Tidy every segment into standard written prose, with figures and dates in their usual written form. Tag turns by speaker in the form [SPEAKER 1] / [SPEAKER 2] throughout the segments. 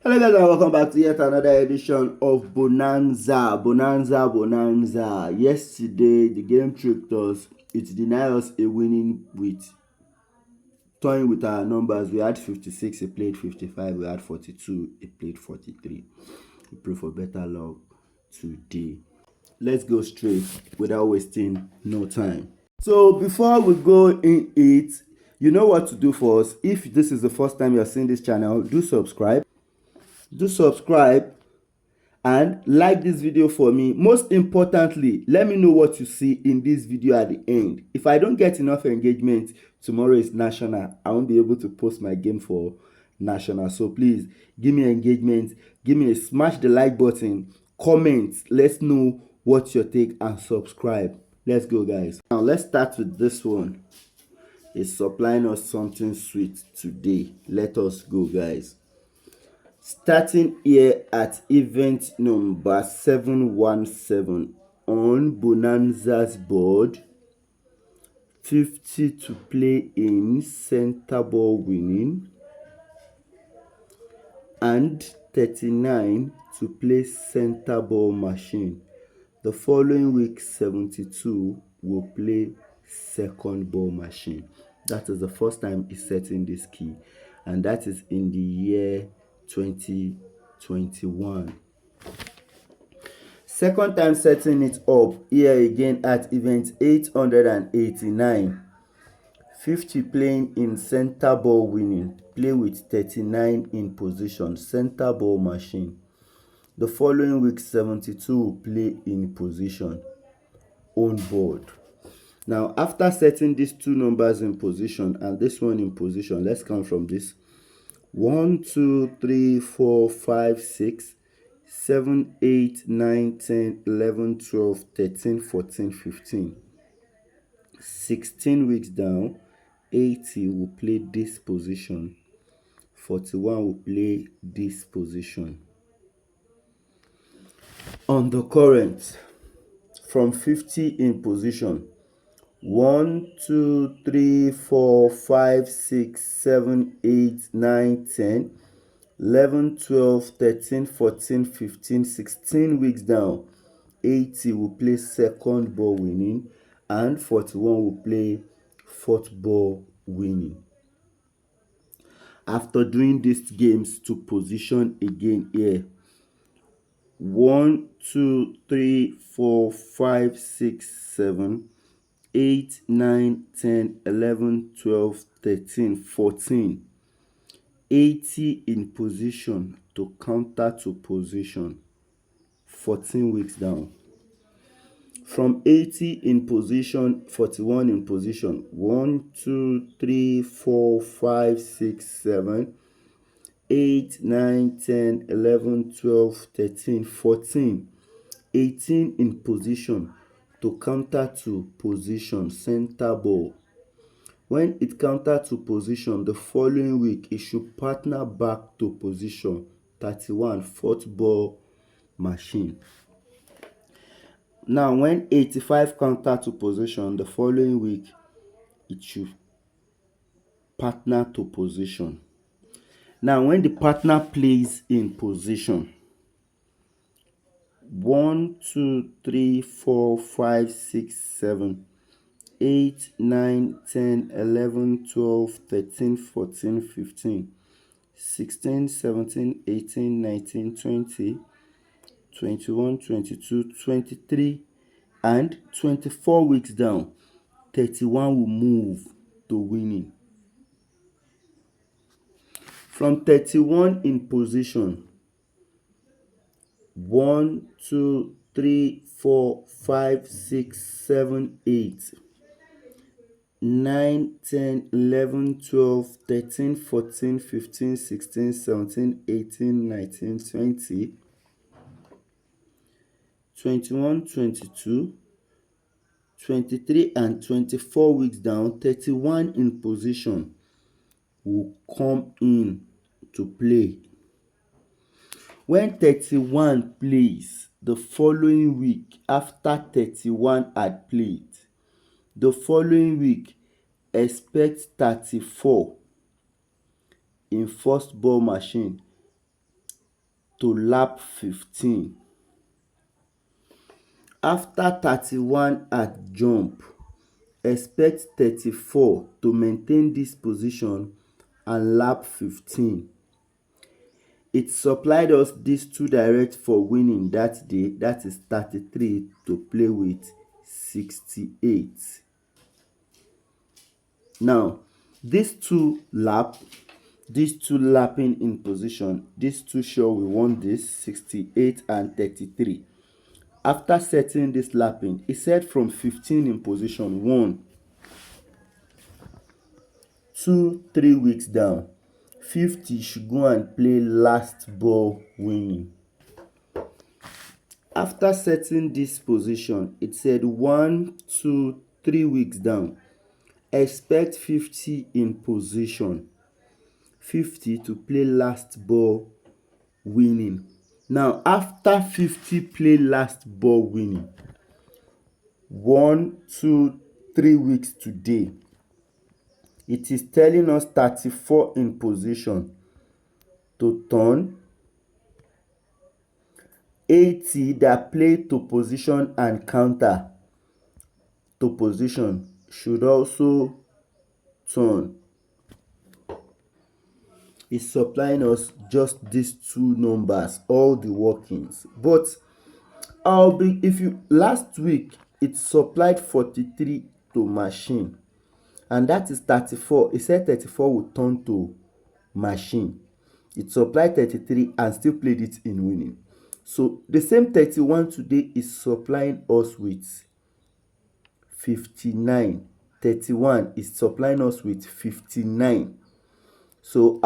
[SPEAKER 1] Hello guys and welcome back to yet another edition of Bonanza. Yesterday the game tricked us. It denied us a winning with toying with our numbers. We had 56, it played 55, we had 42, it played 43. We pray for better luck today. Let's go straight without wasting no time. So before we go in it, you know what to do for us. If this is the first time you're seeing this channel, do subscribe and like this video for me. Most importantly, let me know what you see in this video at the end. If I don't get enough engagement, tomorrow is national, I won't be able to post my game for national. So please give me engagement, give me a smash the like button, comment, let's know what's your take, and subscribe. Let's go guys. Now let's start with this one. It's supplying us something sweet today. Let us go guys. Starting here at event number 717 on Bonanza's board, 50 to play in center ball winning and 39 to play center ball machine. The following week 72 will play second ball machine. That is the first time he's setting this key, and that is in the year 2021. Second time setting it up here again at event 889. 50 playing in center ball winning, play with 39 in position, center ball machine. The following week 72 will play in position, on board. Now after setting these two numbers in position and this one in position, let's count from this. 1 2 3 4 5 6 7 8 9 10 11 12 13 14 15. 16 weeks down, 80 will play this position, 41 will play this position. On the current, from 50 in position, 1 2 3 4 5 6 7 8 9 10 11 12 13 14 15. 16 weeks down, 80 will play second ball winning and 41 will play fourth ball winning. After doing these games to position again here, 1 2 3 4 5 6 7 8 9 10 11 12 13 14. 80 in position to counter to position, 14 weeks down. From 80 in position, 41 in position, 1 2 3 4 5 6 7 8 9 10 11 12 13 14. 18 in position to counter to position, center ball. When it counter to position, the following week it should partner back to position, 31, fourth ball machine. Now when 85 counter to position, the following week it should partner to position. Now when the partner plays in position, 1 2 3 4 5 6 7 8 9 10 11 12 13 14 15 16 17 18 19 20 21 22 23 and 24 weeks down, 31 will move to winning. From 31 in position, 1 2 3 4 5 6 7 8 9 10 11 12 13 14 15 16 17 18 19 20 21 22 23 and 24 weeks down, 31 in position will come in to play. When 31 plays, the following week after 31 had played, the following week expect 34 in first ball machine to lap 15. After 31 at jump, expect 34 to maintain this position and lap 15. It supplied us these 2 direct for winning that day, that is 33 to play with 68. Now, these two lapping in position, these two show we won this 68 and 33. After setting this lapping, it said from 15 in position 1, 2, 3 weeks down, 50 should go and play last ball winning. After setting this position, it said 1, 2, 3 weeks down, expect 50 in position, 50 to play last ball winning. Now, after 50 play last ball winning, 1, 2, 3 weeks today, it is telling us 34 in position to turn, 80 that play to position and counter to position should also turn. It's supplying us just these two numbers, all the workings. But last week it supplied 43 to machine, and that is 34. It said 34 would turn to machine. It supplied 33 and still played it in winning. So the same 31 today is supplying us with 59. 31 is supplying us with 59. So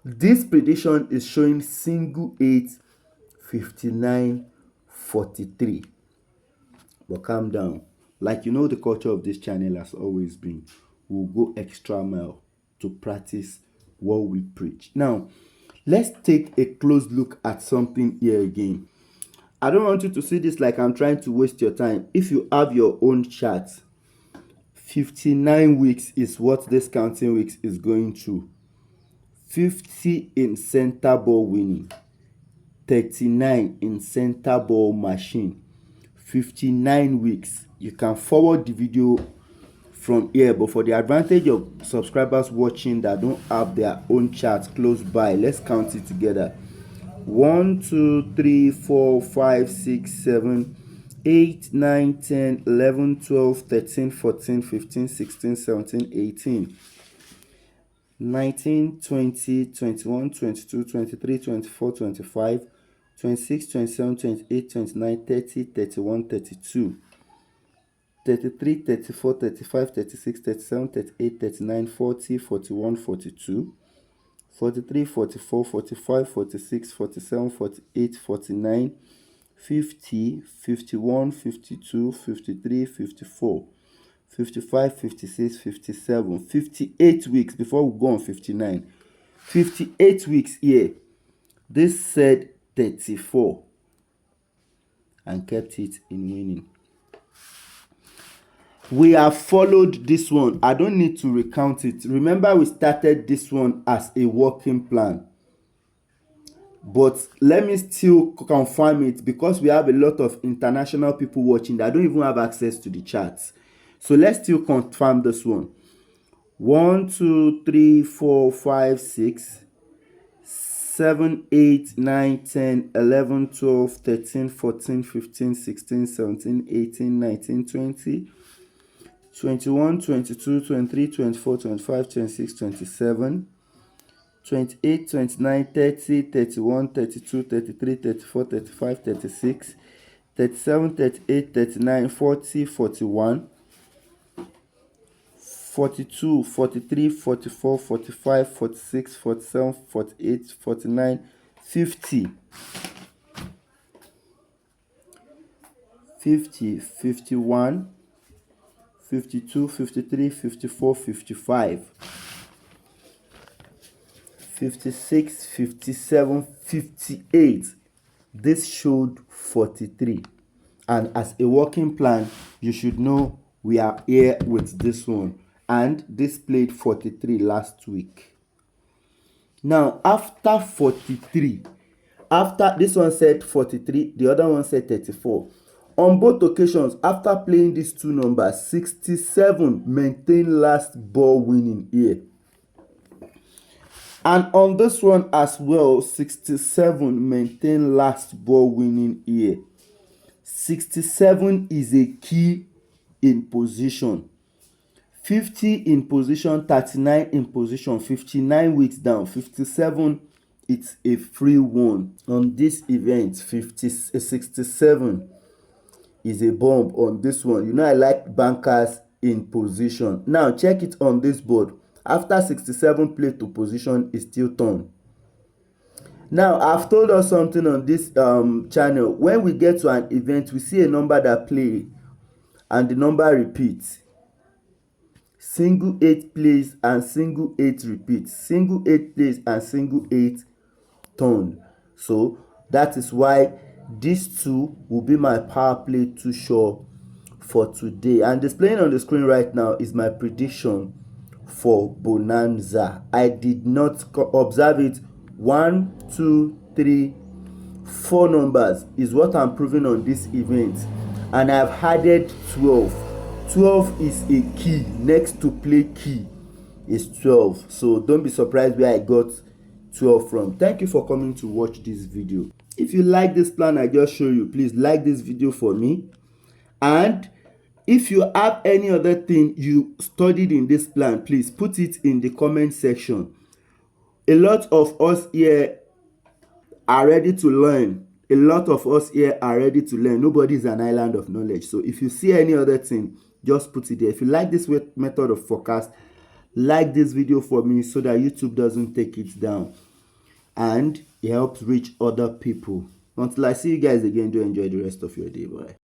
[SPEAKER 1] this prediction is showing single 8, 59, 43. But calm down. Like, the culture of this channel has always been, we'll go extra mile to practice what we preach. Now, let's take a close look at something here again. I don't want you to see this like I'm trying to waste your time. If you have your own chart, 59 weeks is what this counting weeks is going through. 50 in center ball winning, 39 in center ball machine, 59 weeks. You can forward the video from here, but for the advantage of subscribers watching that don't have their own charts close by, let's count it together. 1, 2, 3, 4, 5, 6, 7, 8, 9, 10, 11, 12, 13, 14, 15, 16, 17, 18, 19, 20, 21, 22, 23, 24, 25, 26, 27, 28, 29, 30, 31, 32, 33, 34, 35, 36, 37, 38, 39, 40, 41, 42, 43, 44, 45, 46, 47, 48, 49, 50, 51, 52, 53, 54, 55, 56, 57, 58 weeks before we go on 59. 58 weeks here. This said 34 and kept it in winning. We have followed this one. I don't need to recount it. Remember, we started this one as a working plan. But let me still confirm it, because we have a lot of international people watching that don't even have access to the charts. So let's still confirm this one. 1, 2, 3, 4, 5, 6, 7, 8, 9, 10, 11, 12, 13, 14, 15, 16, 17, 18, 19, 20, 21, 22, 23, 24, 25, 26, 27, 28, 29, 30, 31, 32, 33, 34, 35, 36, 37, 38, 39, 40, 41, 42, 43, 44, 45, 46, 47, 48, 49, 50, 50, 51, 52, 53, 54, 55, 56, 57, 58. This showed 43. And as a working plan, you should know we are here with this one. And this played 43 last week. Now, after 43, After this one said 43, the other one said 34. On both occasions, after playing these two numbers, 67 maintained last ball winning here. And on this one as well, 67 maintained last ball winning here. 67 is a key in position. 50 in position, 39 in position, 59 weeks down, 57 it's a free one. On this event, 67 is a bomb on this one. You know I like bankers in position. Now check it on this board. After 67 play to position is still turn. Now I've told us something on this channel. When we get to an event, we see a number that play and the number repeats. Single 8 plays and single 8 repeats. Single 8 plays and single 8 turn. So that is why these two will be my power play too sure for today. And displaying on the screen right now is my prediction for Bonanza. I did not observe it. 1, 2, 3, 4 numbers is what I'm proving on this event, and I've added 12. 12 is a key. Next to play key is 12. So don't be surprised where I got 12 from. Thank you for coming to watch this video. If you like this plan I just show you, please like this video for me. And if you have any other thing you studied in this plan, please put it in the comment section. A lot of us here are ready to learn. A lot of us here are ready to learn. Nobody is an island of knowledge. So if you see any other thing, just put it there. If you like this method of forecast, like this video for me so that YouTube doesn't take it down and it helps reach other people. Until I see you guys again, do enjoy the rest of your day. Bye.